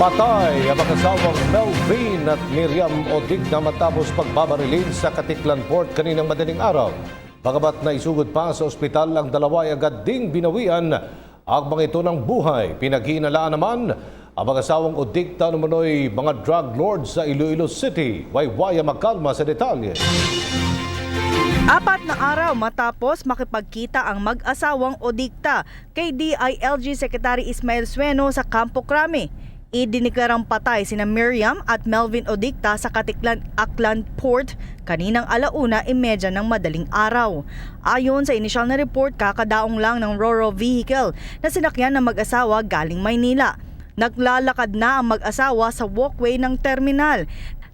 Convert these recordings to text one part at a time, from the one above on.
Patay ang mag-asawang Melvin at Miriam Odigna matapos pagbabarilin sa Katiklan Port kaninang madaling araw. Bagamat naisugod pa sa ospital, ang dalawa ay agad ding binawian ang mga ito ng buhay. Pinaghiinalaan naman ang mag-asawang Odigna namunoy mga drug lords sa Iloilo City. Waywaya Makalma sa detalye. 4 na araw matapos makipagkita ang mag-asawang Odigta kay DILG Secretary Ismael Sueno sa Campo Crame. Idineklarang patay sina Miriam at Melvin Odigta sa Katiklan Aklan Port kaninang 1:30 ng madaling araw. Ayon sa inisyal na report, kakadaong lang ng Roro vehicle na sinakyan ng mag-asawa galing Maynila. Naglalakad na ang mag-asawa sa walkway ng terminal.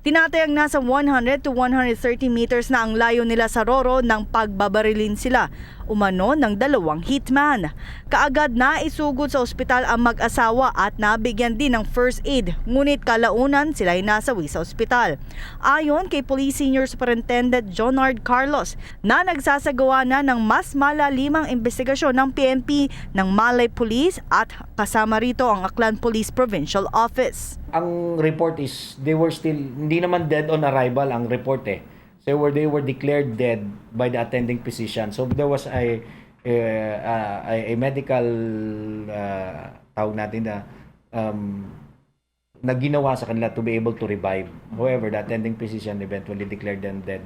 Tinatayang nasa 100 to 130 meters na ang layo nila sa Roro nang pagbabarilin sila umano ng dalawang hitman. Kaagad na isugod sa ospital ang mag-asawa at nabigyan din ng first aid, ngunit kalaunan sila ay nasawi sa ospital. Ayon kay Police Senior Superintendent Jonard Carlos na nagsasagawa na ng mas malalimang investigasyon ng PNP ng Malay Police at kasama rito ang Aklan Police Provincial Office. Ang report is they were still, hindi naman dead on arrival ang report eh. They were declared dead by the attending physician. So there was a medical tawag natin na ginawa sa kanila to be able to revive. However, the attending physician eventually declared them dead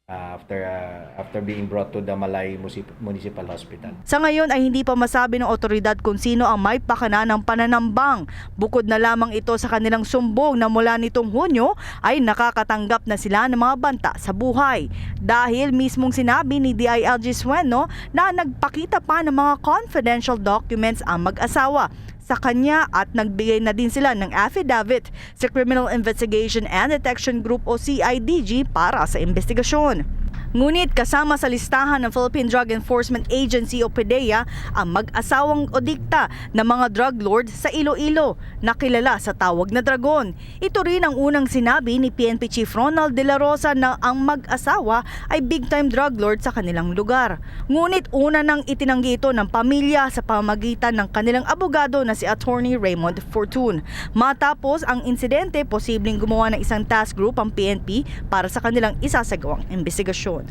after being brought to the Malay Municipal Hospital. Sa ngayon ay hindi pa masabi ng otoridad kung sino ang may pakana ng pananambang. Bukod na lamang ito sa kanilang sumbong na mula nitong Hunyo ay nakakatanggap na sila ng mga banta sa buhay. Dahil mismong sinabi ni DILG Sueno na nagpakita pa ng mga confidential documents ang mag-asawa sa kanya at nagbigay na din sila ng affidavit sa Criminal Investigation and Detection Group o CIDG para sa investigasyon. Ngunit kasama sa listahan ng Philippine Drug Enforcement Agency o PDEA ang mag-asawang Odigta na mga drug lord sa Iloilo na kilala sa tawag na Dragon. Ito rin ang unang sinabi ni PNP Chief Ronald De La Rosa na ang mag-asawa ay big-time drug lord sa kanilang lugar. Ngunit una nang itinanggi ito ng pamilya sa pamamagitan ng kanilang abogado na si Attorney Raymond Fortun. Matapos ang insidente, posibleng gumawa ng isang task group ang PNP para sa kanilang isasagawang investigasyon.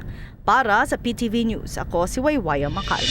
Para sa PTV News, ako si Waywaya Makalma.